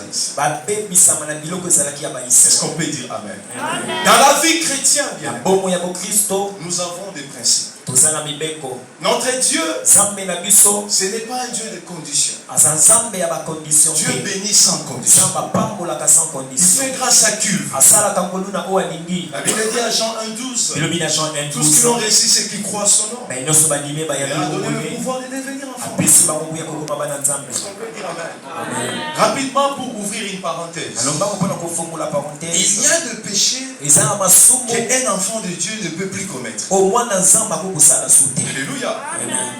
ici. Est-ce qu'on peut dire Amen? Amen. Dans la vie chrétienne, bien, Nous avons des principes. Notre Dieu, ce n'est pas un Dieu de conditions. Dieu bénit sans condition. Il fait grâce à qui. La Bible dit à Jean 1,12. Tous qui l'ont réussi, c'est qui croient son nom. Il a donné le pouvoir de devenir enfant. Est-ce qu'on peut dire Amen? Rapidement, pour ouvrir une parenthèse. Il y a des péchés qu'un enfant de Dieu ne peut plus commettre. Alléluia.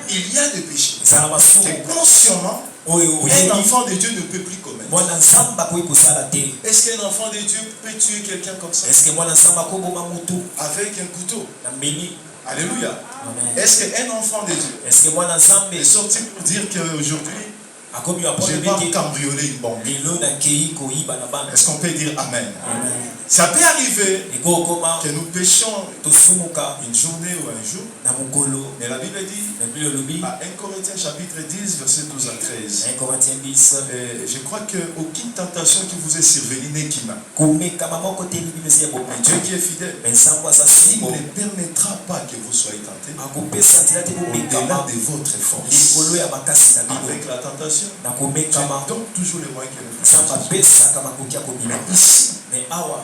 Il y a des péchés que consciemment un enfant de Dieu ne peut plus commettre. Est-ce qu'un enfant de Dieu peut tuer quelqu'un comme ça? Avec un couteau? Alléluia. Est-ce qu'un enfant de Dieu est sorti pour dire qu'aujourd'hui je vais pas cambrioler une banque? Est-ce qu'on peut dire Amen? Ça peut arriver que nous péchions une journée ou un jour. Mais la Bible dit à 1 Corinthiens chapitre 10 verset 12 à 13. Je crois qu'aucune tentation qui vous est survenue n'est qui m'a. Dieu qui est fidèle, il ne permettra pas que vous soyez tentés au-delà de votre force. Avec la tentation, donc toujours les moyens que nous mais ici,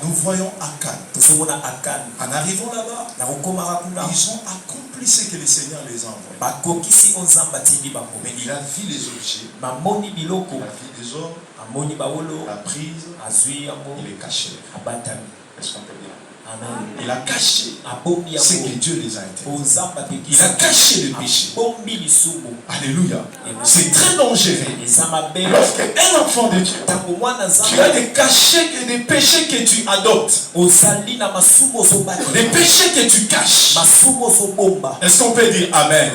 nous voyons Akan. En arrivant là-bas, ils ont accompli ce que le Seigneur les a envoyés. Mais il a vu les objets, il a vu les hommes, la prise, il est caché. Est-ce qu'on peut dire? Amen. Il a caché ce que Dieu les a interdits. Il a caché le péché. Alléluia. C'est très dangereux. Lorsqu'un enfant de Dieu, tu as des cachets et des péchés que tu adoptes. Des péchés que tu caches. Est-ce qu'on peut dire Amen?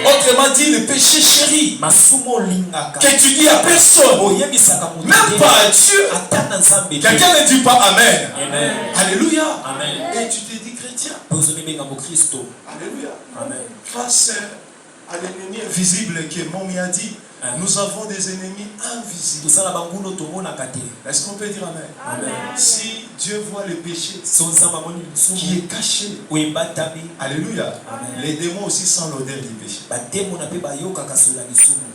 Autrement dit, le péché chéri que tu dis à personne, même pas à Dieu. Quelqu'un ne dit pas Amen. Alléluia. Amen. Et tu te dis chrétien. Alléluia. Amen. Face à l'ennemi invisible que Momi a dit, nous avons des ennemis invisibles. Est-ce qu'on peut dire Amen? Amen. Si Dieu voit le péché qui est caché, alléluia. Amen. Les démons aussi sentent l'odeur du péché.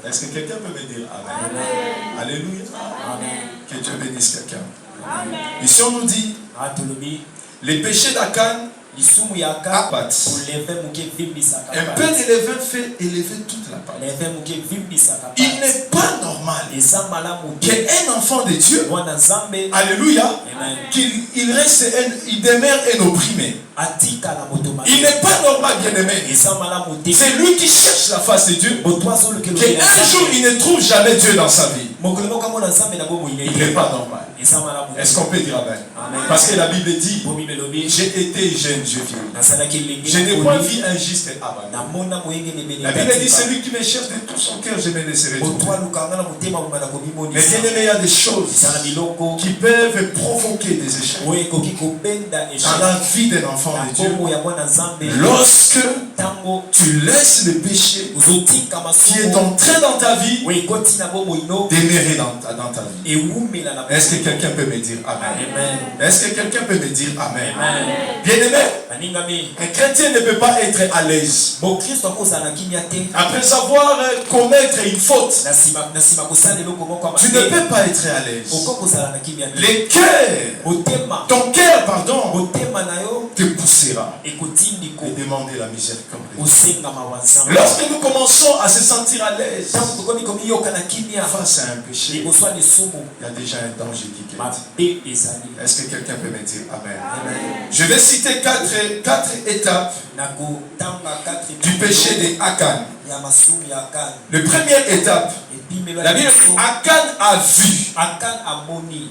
Est-ce que quelqu'un peut me dire Amen? Amen. Alléluia. Amen. Que Dieu bénisse quelqu'un. Amen. Ici on nous dit les péchés d'Akan abattent. Un peu de levain fait élever toute la pâte. Il n'est pas normal qu'un enfant de Dieu, alléluia, qu'il reste, il demeure un opprimé. Il n'est pas normal, bien-aimé. C'est lui qui cherche la face de Dieu. Qu'un jour il ne trouve jamais Dieu dans sa vie. Il n'est pas normal. Est-ce qu'on peut dire Amen? Parce que la Bible dit, j'ai été jeune, je vis. Je n'ai pas vu un juste abandon. La Bible dit, celui qui me cherche de tout son cœur, je me laisserai trouver. Mais bien aimé, il y a des choses qui peuvent provoquer des échecs dans la vie d'un enfant de Dieu. Lorsque tu laisses le péché qui est entré dans ta vie demeurer dans ta vie. Est-ce que quelqu'un peut me dire Amen? Est-ce que quelqu'un peut me dire Amen? Bien-aimé, un chrétien ne peut pas être à l'aise après avoir commettre une faute. Tu ne peux pas être à l'aise. Le cœur, ton cœur, pardon, te poussera et demander la miséricorde. Lorsque nous commençons à se sentir à l'aise face à un péché, il y a déjà un danger qui guette. Est-ce que quelqu'un peut me dire Amen? Je vais citer quatre étapes du péché de Akan. La première étape, la Bible dit Akan a vu.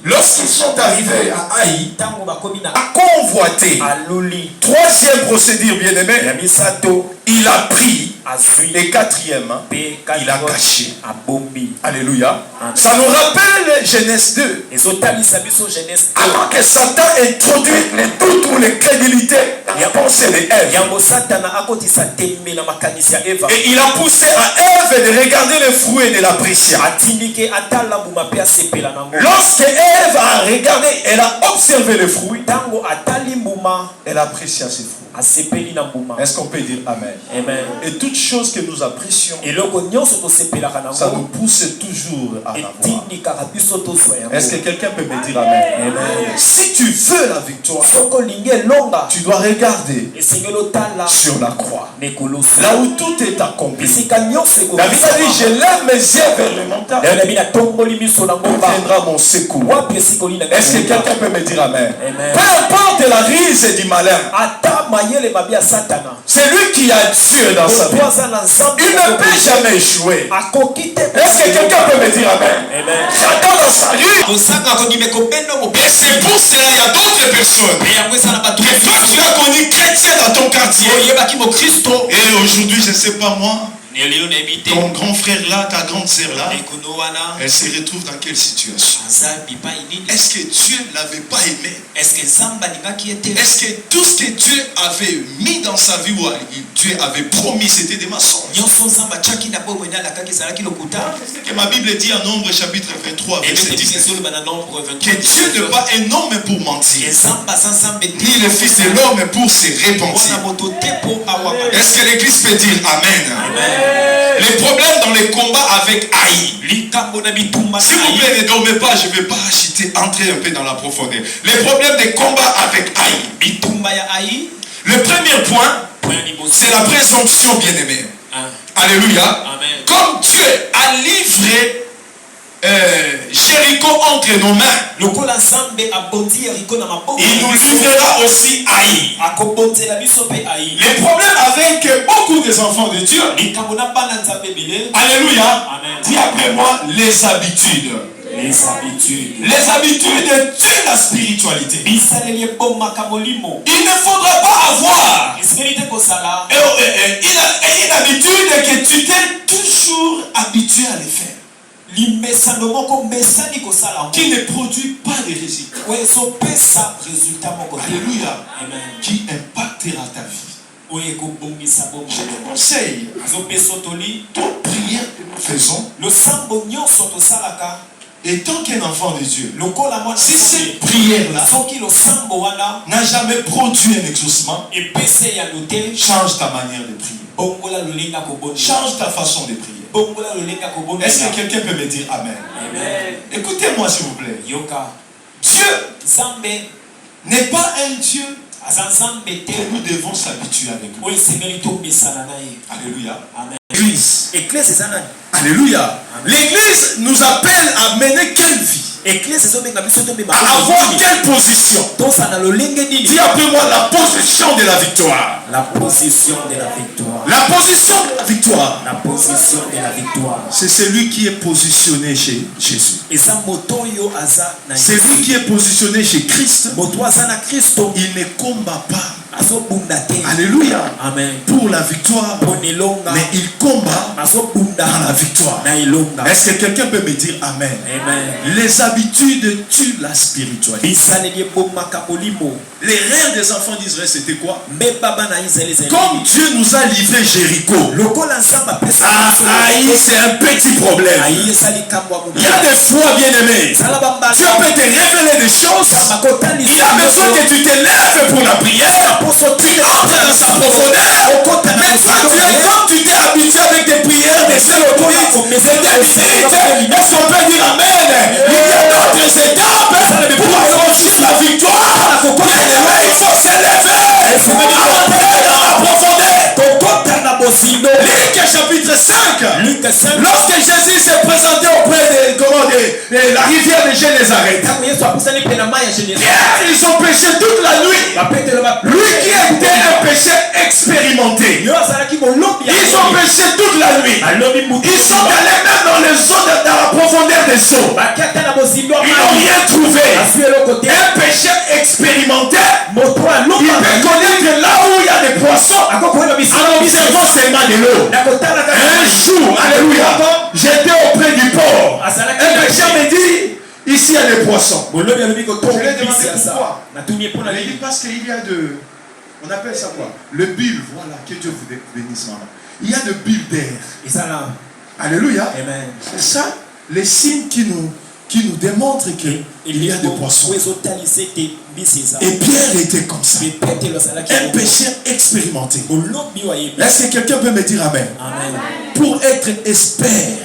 Lorsqu'ils sont arrivés à Haï, a convoité. Troisième procédure, bien-aimé, il a pris. Et quatrième, il a caché. Alléluia. Ça nous rappelle Genèse 2. Alors que Satan introduit les doutes ou les crédulités dans la pensée d'Ève. Et il a poussé à Ève de regarder les fruits et de l'apprécier. Lorsque Ève a regardé, elle a observé les fruits. Elle apprécia ses fruits. Est-ce qu'on peut dire Amen? Amen. Et toute chose que nous apprécions, ça nous pousse toujours à la voir. Est-ce que quelqu'un peut me dire Amen? Amen. Si tu veux la victoire, tu dois regarder sur la croix, là où tout est accompli. David a dit, je lève mes yeux vers le montagne, viendra mon secours. Est-ce que quelqu'un peut me dire Amen? Amen. Peu importe la rise du malin, c'est lui qui a Dieu dans sa vie. Il ne peut jamais échouer. Est-ce que quelqu'un peut me dire Amen? Amen. J'attends dans sa rue. Et c'est pour cela il y a d'autres personnes. Et toi tu as connu chrétien dans ton quartier. Et aujourd'hui je ne sais pas moi, ton grand frère là, ta grande sœur là, elle se retrouve dans quelle situation? Est-ce que Dieu ne l'avait pas aimé? Est-ce que tout ce que Dieu avait mis dans sa vie ou Dieu avait promis c'était des mensonges? Que ma Bible dit en Nombre chapitre 23 verset 19 que Dieu n'est pas un homme pour mentir, ni le fils de l'homme pour se repentir. Est-ce que l'église peut dire Amen? Amen. Les problèmes dans les combats avec Haï. S'il vous plaît, ne dormez pas, je ne vais pas entrer un peu dans la profondeur. Les problèmes des combats avec Haï. Le premier point, c'est la présomption, bien-aimée. Alléluia. Amen. Comme Dieu a livré Jéricho entre nos mains, il nous livrera aussi Haï. Les problèmes avec beaucoup des enfants de Dieu, alléluia, dis après moi les habitudes. Les habitudes tuent la spiritualité. Il ne faudra pas avoir une habitude que tu t'es toujours habitué à le faire, qui ne produit pas de résultats. Alléluia. Amen. Qui impactera ta vie. Je te conseille, toute prière que nous faisons, étant qu'un enfant de Dieu, si cette prière-là n'a jamais produit un exaucement, change ta manière de prier. Change ta façon de prier. Est-ce que quelqu'un peut me dire Amen? Amen. Écoutez-moi s'il vous plaît. Dieu n'est pas un Dieu que nous devons s'habituer avec lui. Alléluia. L'église. Église. Alléluia. L'église nous appelle à mener quelle vie? À avoir quelle position? Dis après moi la position de la victoire. La position de la victoire. La position de la victoire. La position de la victoire. C'est celui qui est positionné chez Jésus. C'est lui qui est positionné chez Christ. Il ne combat pas. Alléluia. Amen. Pour la victoire. Mais il combat dans la victoire. Est-ce que quelqu'un peut me dire Amen? Amen. Les habitudes tuent la spiritualité. Les rêves des enfants d'Israël, c'était quoi? Comme Dieu nous a livré Jéricho, c'est un petit problème. Il y a des fois, bien-aimé, Dieu peut te révéler des choses. Il a besoin que tu te lèves pour la prière. Tu entres dans sa profondeur. Mais toi, comme tu t'es habitué avec des prières, des cérémonies, est-ce qu'on peut dire Amen? Il y a d'autres étapes pour accrocher la victoire. Il faut se lever. Entrer dans la profondeur. Luc chapitre 5. Lorsque Jésus s'est présenté auprès de la rivière de Génézareth, ils ont péché toute la nuit. Lui qui était un péché expérimenté, ils ont péché toute la nuit. Ils sont allés même dans les eaux, dans la profondeur des eaux. Ils n'ont rien trouvé. Un péché expérimenté, il peut connaître là où il y a des poissons en observant devant seulement de l'eau. Un jour, alléluia, j'étais auprès du port. Un pêcheur me dit, ici il y a des poissons. Je lui ai demandé pourquoi. Il dit parce qu'il y a de... On appelle ça quoi? Le bulle, voilà, que Dieu vous bénisse. Il y a de bulles d'air. Alléluia. Amen. C'est ça, les signes qui nous démontrent qu'il y a des poissons. Et Pierre était comme ça. Un pécheur expérimenté. Est-ce que quelqu'un peut me dire amen? Amen. Pour être expert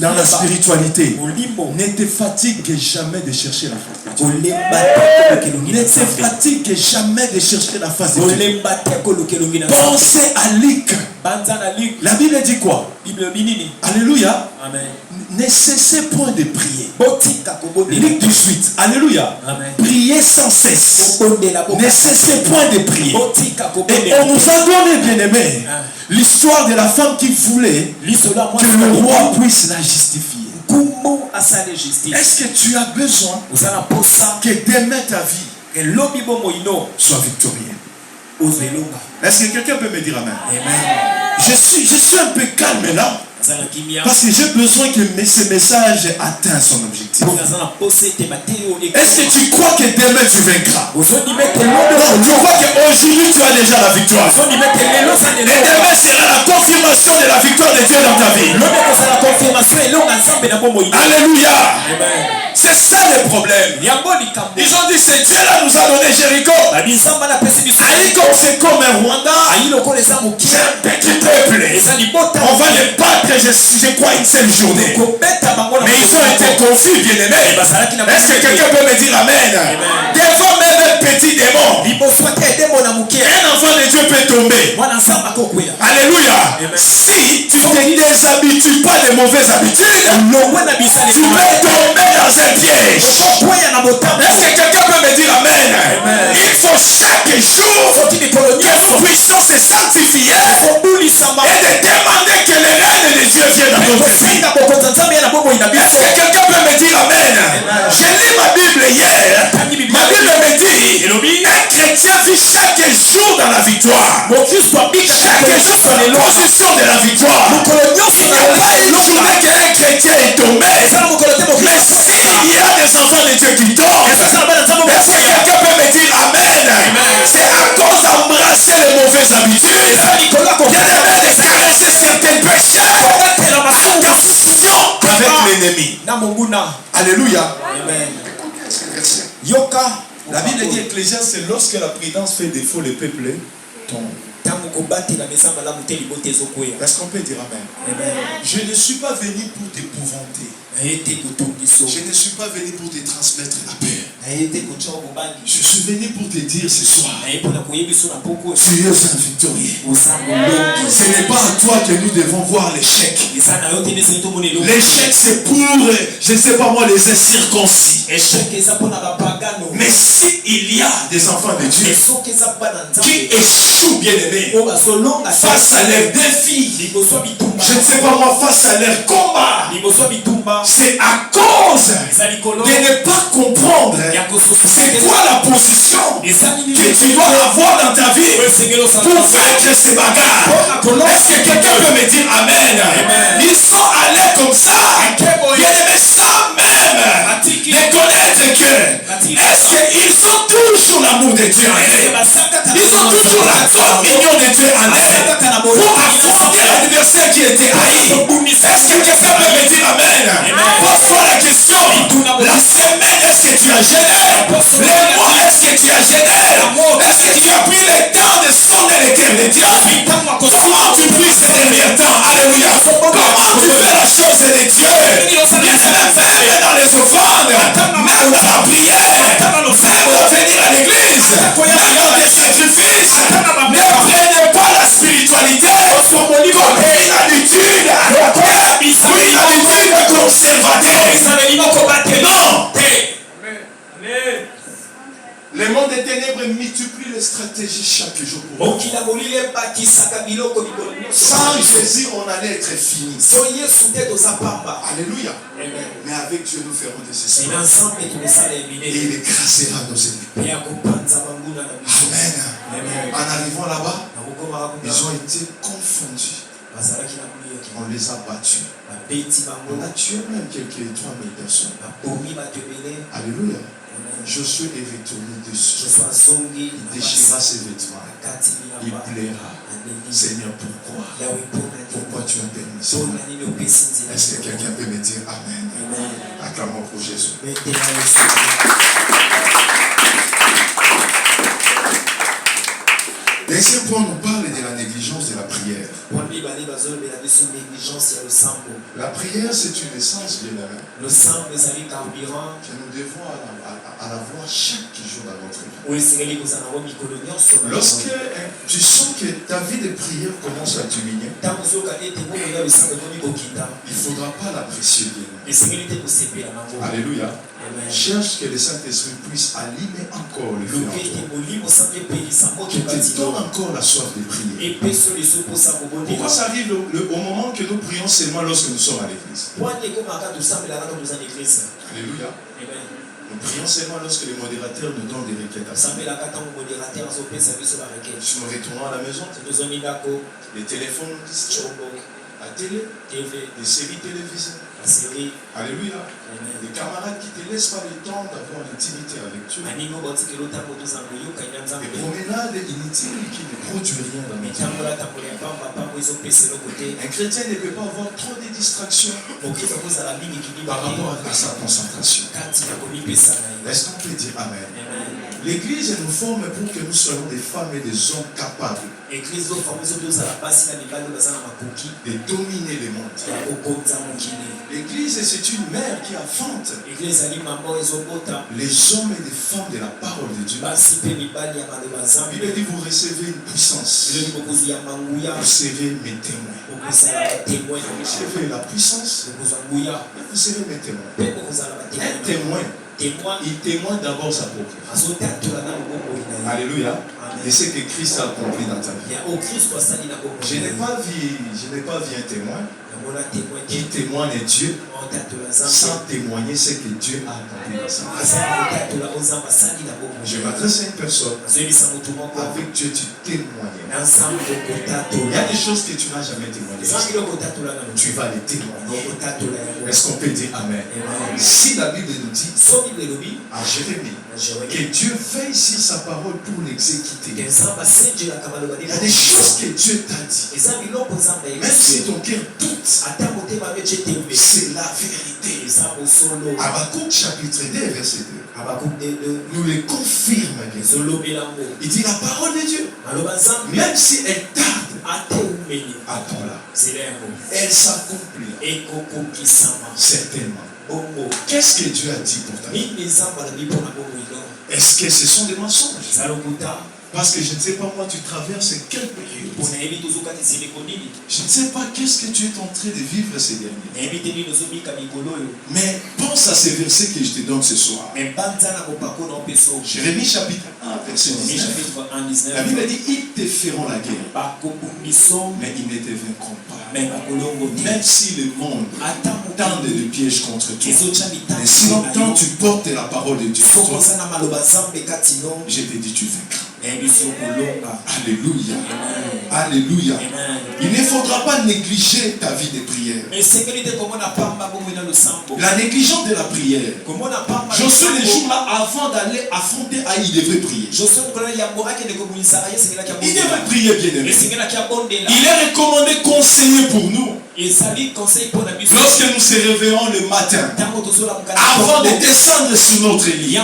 dans la spiritualité, ne te fatigue jamais de chercher la face de Dieu. Ne te fatigue jamais de chercher la face de Dieu. Pensez à Luc. La Bible dit quoi? Alléluia. Amen. Ne cessez point de prier. Luc 18. Alléluia. Amen. Priez sans cesse. Ne cessez point de prier. Et on nous a donné, bien aimé, l'histoire de la femme qui voulait que le roi puisse la justifier. Est-ce que tu as besoin que demain ta vie soit victorieuse? Est-ce que quelqu'un peut me dire amen? Je suis un peu calme là. Parce que j'ai besoin que ce message atteigne son objectif. Est-ce que tu crois que demain tu vaincras? Non, tu crois qu'aujourd'hui tu as déjà la victoire. Et demain sera la confirmation de la victoire de Dieu dans ta vie. Alléluia. C'est ça le problème. Ils ont dit c'est Dieu là nous a donné Jéricho. Aïe comme c'est comme un Rwanda. C'est un petit peuple. On va les battre, je crois, une seule journée. Mais ils ont été confus, bien aimés. Est-ce que quelqu'un peut me dire amen? Devant même un petit démon, un enfant de Dieu peut tomber. Alléluia. Si tu ne déshabitues pas des mauvaises habitudes, tu peux tomber dans un piège. Est-ce que quelqu'un peut me dire amen? Il faut chaque jour que nous puissions se sanctifier et de demander que le règne de Dieu vienne dans notre vie. Est-ce que quelqu'un peut me dire amen? J'ai lu ma Bible hier. Ma Bible me dit un chrétien vit chaque jour dans la victoire. Chaque jour dans la position de la victoire. Il n'y a pas une journée qu'un chrétien est tombé. Mais s'il y a des enfants de Dieu qui tombent, est-ce que quelqu'un peut me dire amen? C'est à cause d'embrasser les mauvaises habitudes. Bien aimé de caresser certains péchés. Attention avec l'ennemi. Alléluia. Amen. La Bible dit Ecclésiaste, c'est lorsque la prudence fait défaut, le peuple tombe. Est-ce qu'on peut dire amen? Je ne suis pas venu pour t'épouvanter. Je ne suis pas venu pour te transmettre la paix. Je suis venu pour te dire ce soir, tu es un victorieux. Ce n'est pas à toi que nous devons voir l'échec. L'échec c'est pour, je ne sais pas moi, les incirconcis. Mais s'il y a des enfants de Dieu qui échouent, bien aimés, face à leurs défis, je ne sais pas moi, face à leur combat, c'est à cause de ne pas comprendre c'est quoi la position que tu dois avoir dans ta vie pour vaincre ces bagarres. Est-ce que quelqu'un peut me dire amen? Ils sont allés comme ça, bien aimés, sans même de connaître que est-ce qu'ils ont toujours l'amour de Dieu en eux? Ils ont toujours la communion de Dieu en eux pour affronter l'adversaire qui était haï. Est-ce que quelqu'un peut me dire amen? Pose-toi la question. La semaine, est-ce que tu as gêné? Les mois, est-ce que tu as gêné? Est-ce que tu as pris le temps de sonder le cœur de Dieu? Comment tu pries ces derniers temps? Alléluia. Comment tu fais la chose de Dieu? Bien aimé, même dans les offrandes, même dans la prière, même venir à l'église, même dans les sacrifices. Ne prenez pas la spiritualité comme une habitude conservatrice. Non. Le monde des ténèbres multiplie les stratégies chaque jour. Sans Jésus, on allait être fini. Alléluia. Mais avec Dieu, nous ferons des exploits. Et il écrasera nos ennemis. Amen. En arrivant là-bas, Ils ont été confondus. On les a battus. On a tué même quelques 3000 personnes. Alléluia. Josué est retourné dessus. Il déchira ses vêtements. Il plaira. Seigneur, pourquoi? Pourquoi tu as permis ça? Est-ce que quelqu'un peut me dire Amen? Acclamons pour Jésus. Deuxième point, on parle de la négligence de la prière. La prière, c'est une essence, bien aimé, que nous devons à la voir chaque jour dans notre vie. Lorsque tu sens que ta vie de prière commence à diminuer, il ne faudra pas l'apprécier bien. Alléluia. Cherche que le Saint-Esprit puisse allumer encore le feu en toi. Qu'il te donne encore la soif de prier. Pourquoi ça arrive au moment que nous prions seulement lorsque nous sommes à l'église? Alléluia. Nous prions seulement lorsque les modérateurs nous donnent des requêtes. Je me retournons à la maison. Les téléphones nous disent la télé, des séries télévisées. Alléluia. Des camarades qui ne te laissent pas le temps d'avoir l'intimité avec Dieu. Des promenades inutiles qui ne produisent rien dans notre vie. Un chrétien ne peut pas avoir trop de distractions par rapport à sa concentration. Est-ce qu'on peut dire Amen? L'Église nous forme pour que nous soyons des femmes et des hommes capables de dominer le monde. L'Église, c'est une mère qui affronte les hommes et les femmes de la parole de Dieu. Il dit, vous recevez une puissance. Vous serez mes témoins. Vous recevez la puissance. Vous serez mes témoins. Un témoin. Il témoigne d'abord sa propre vie. Alléluia. Et ce que Christ a accompli dans ta vie. Je n'ai pas vu un témoin qui témoigne de Dieu sans témoigner ce que Dieu a accompli dans sa vie. Je m'adresse à une personne. Avec Dieu, tu témoignes. Il y a des choses que tu n'as jamais témoignées. Tu vas les témoigner. Est-ce qu'on peut dire Amen? Si la Bible nous dit à Jérémie que Dieu veille sur sa parole pour l'exécuter, il y a des choses que Dieu t'a dit. Même si ton cœur doute, c'est la vérité. Habakkuk chapitre 2 verset 2 nous le confirme. Il dit la parole de Dieu, même si elle tarde, attends-la, elle s'accomplit certainement. Qu'est-ce que Dieu a dit pour ta vie? Est-ce que ce sont des mensonges? Parce que je ne sais pas, moi, tu traverses quelle période. Je ne sais pas qu'est-ce que tu es en train de vivre ces derniers. Mais pense à ces versets que je te donne ce soir. Jérémie chapitre 1, verset 19. La Bible dit, ils te feront la guerre, mais ils ne te vaincront pas. Même si le monde tend des pièges contre toi, et si longtemps tu portes la parole de Dieu, je te dis, tu vaincras. Alléluia. Alléluia. Il ne faudra pas négliger ta vie de prière. La négligence de la prière. Josué les jours là avant d'aller affronter Haï, il devait prier. Il devait prier, bien aimé. Il est recommandé conseiller pour nous. Lorsque nous se réveillons le matin, avant de descendre sur notre lit,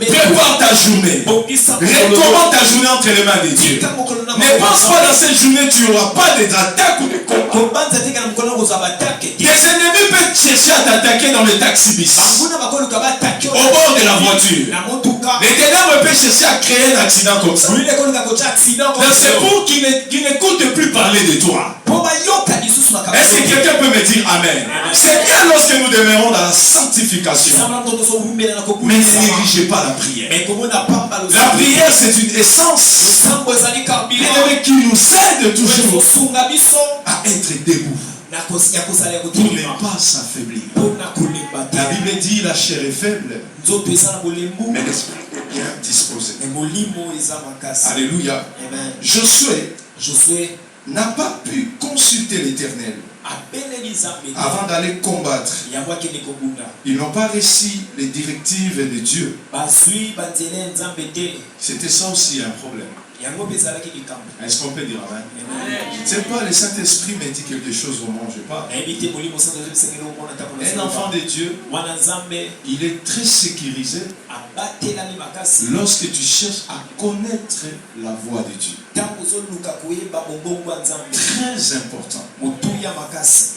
prépare ta journée. Recommande ta journée entre les mains de Dieu. Ne pense pas dans cette journée tu n'auras pas d'attaque ou de combat. Tes ennemis peuvent chercher à t'attaquer dans le taxi bis, au bord de la voiture. Les ténèbres peuvent chercher à créer un accident comme ça. C'est pour qu'ils n'écoutent plus parler de toi. Est-ce que quelqu'un peut me dire Amen? C'est bien lorsque nous demeurons dans la sanctification. Mais ne négligez pas la prière. La prière, c'est une essence qui nous aide toujours à être debout, pour ne pas s'affaiblir. La Bible dit la chair est faible, mais l'esprit est bien disposé. Alléluia. Josué Josué n'a pas pu consulter l'Éternel avant d'aller combattre. Ils n'ont pas reçu les directives de Dieu. C'était ça aussi un problème. Est-ce qu'on peut dire amen? C'est pas le Saint-Esprit me dit quelque chose au moment où je parle. Un enfant de Dieu, il est très sécurisé lorsque tu cherches à connaître la voix de Dieu. Très important.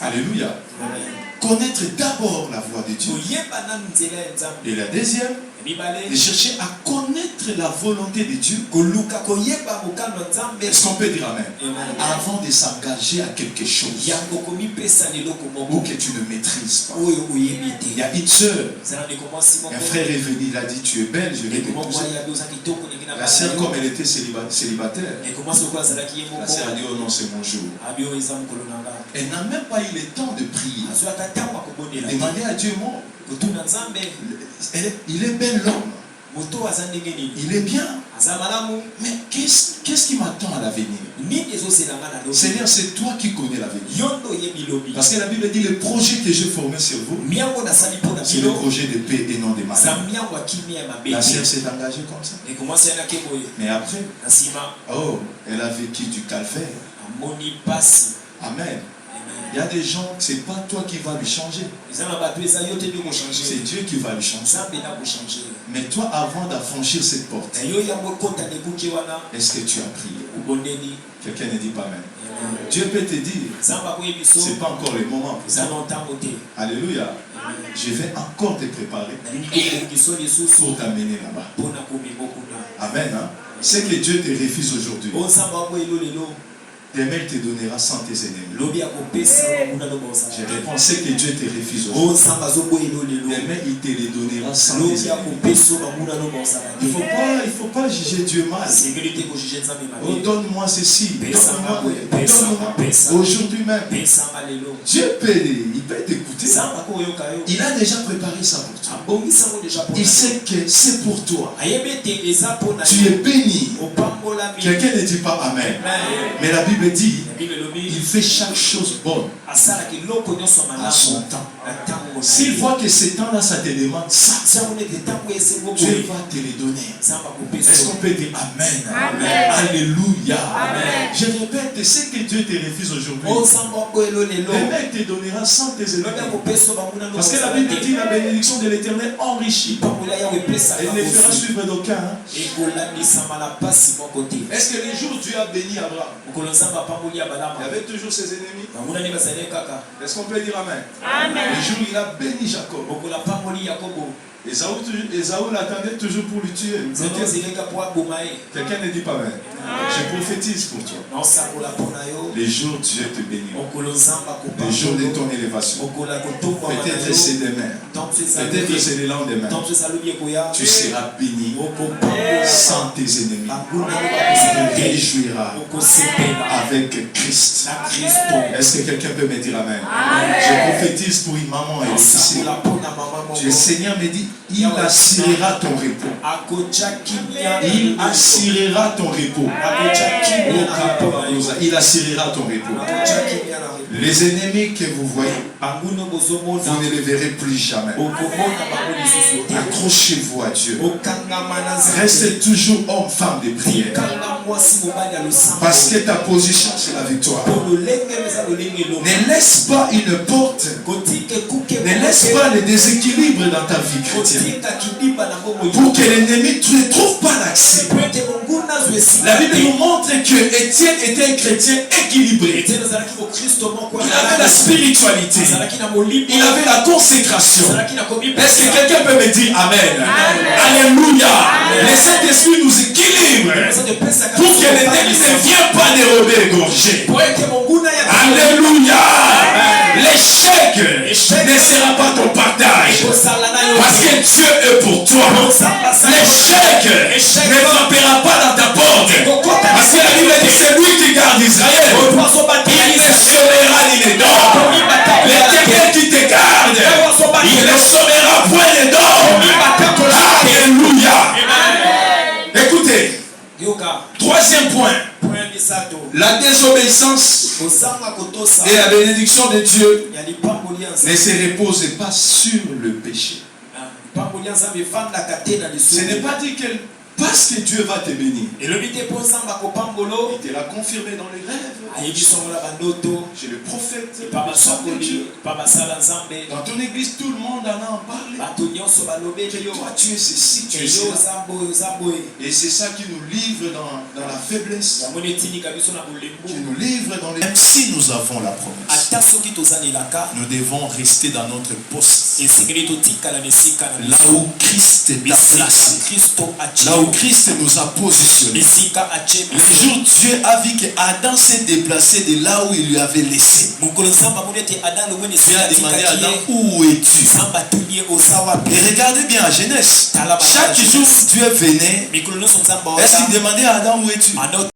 Alléluia. Connaître d'abord la voix de Dieu. Et la deuxième, de chercher à connaître la volonté de Dieu. Est-ce qu'on peut dire amen? Avant de s'engager à quelque chose ou que tu ne maîtrises pas. Il y a une soeur, un frère est venu, il a dit tu es belle, je vais t'épouser. La sœur, comme elle était célibataire, la sœur a dit oh non, c'est mon jour. Elle n'a même pas eu le temps de prier. Demander à Dieu, moi, il est bel l'homme. Il est bien. Mais qu'est-ce qui m'attend à l'avenir? Seigneur, c'est toi qui connais l'avenir. Parce que la Bible dit le projet que j'ai formé sur vous, c'est le projet de paix et non de mal. La sœur s'est engagée comme ça. Mais après, oh, elle a vécu du calvaire. Amen. Il y a des gens, c'est pas toi qui vas lui changer. C'est Dieu qui va lui changer. Mais toi, avant d'affranchir cette porte, est-ce que tu as prié? Quelqu'un ne dit pas amen. Dieu peut te dire, c'est pas encore le moment. Alléluia. Je vais encore te préparer pour t'amener là-bas. Amen. Hein? C'est que Dieu te refuse aujourd'hui. Demain, il te donnera sans tes ennemis. Je pensais que Dieu te refuse aujourd'hui. Demain, il te les donnera sans tes ennemis. Il ne faut pas juger Dieu mal. Oh, donne-moi ceci. Donne-moi. Aujourd'hui même. Dieu il peut t'écouter. Il a déjà préparé ça pour toi. Il sait que c'est pour toi. Tu es béni. Quelqu'un ne dit pas amen. Mais la Bible dit, il fait chaque chose bonne à son temps. S'il voit que ce temps-là, ça te demande ça, Dieu va te les donner. Est-ce qu'on peut dire amen? Amen. Alléluia. Amen. Je répète, ce que Dieu te refuse aujourd'hui, demain il te donnera sans tes ennemis. Parce que la Bible dit la bénédiction de l'Éternel enrichit. Elle ne fera suivre d'aucun. Est-ce que les jours Dieu a béni Abraham, il y avait toujours ses ennemis? Est-ce qu'on peut dire amen? Amen. Le jour il a béni Jacob, Esaü l'attendait toujours pour lui tuer. Quelqu'un ne dit pas amen. Je prophétise pour toi. Les jours Dieu te bénit. Les jours de ton élévation. Peut-être c'est demain. Peut-être c'est le lendemain. Tu seras béni sans tes ennemis. Tu te réjouiras avec Christ. Est-ce que quelqu'un peut me dire amen? Je prophétise pour une maman et ici. Le Seigneur me dit, il assurera ton repos. Il assurera ton repos. Il assurera ton repos. Les ennemis que vous voyez, vous ne les verrez plus jamais. Accrochez-vous à Dieu. Restez toujours homme, femme de prière. Parce que ta position, c'est la victoire. Ne laisse pas une porte. Ne laisse pas le déséquilibre dans ta vie chrétienne. Pour que l'ennemi ne trouve pas l'accès. La Bible nous montre que Étienne était un chrétien équilibré. Il avait la spiritualité. Il avait la consécration. Est-ce que quelqu'un peut me dire amen? Alléluia. Le Saint-Esprit nous équilibre pour que l'ennemi ne vienne pas dérober et égorger. Alléluia. L'échec ne sera pas ton partage. Parce que Dieu est pour toi. L'échec ne frappera pas dans ta porte. Parce que la Bible dit c'est lui qui garde Israël. Il ne sommera ni les dents. L'Éternel qui te garde, il ne sommera point les dents. Alléluia. Écoutez. Troisième point. La désobéissance et la bénédiction de Dieu ne se repose pas sur le péché. Ce n'est pas dit que parce que Dieu va te bénir. Il te l'a confirmé dans les rêves. J'ai le prophète. Dans ton église, tout le monde en a parlé. Toi, tu es ceci, tu es cela. Et c'est ça qui nous livre dans la faiblesse. Qui nous livre dans les... Même si nous avons la promesse, nous devons rester dans notre poste. Là où Christ est placé. Là où Christ nous a positionnés. Le jour Dieu a vu que Adam s'est déplacé de là où il lui avait laissé. Dieu a demandé à Adam, où es-tu? Et regardez bien à Genèse. Chaque jour Dieu venait. Est-ce qu'il demandait à Adam, où es-tu?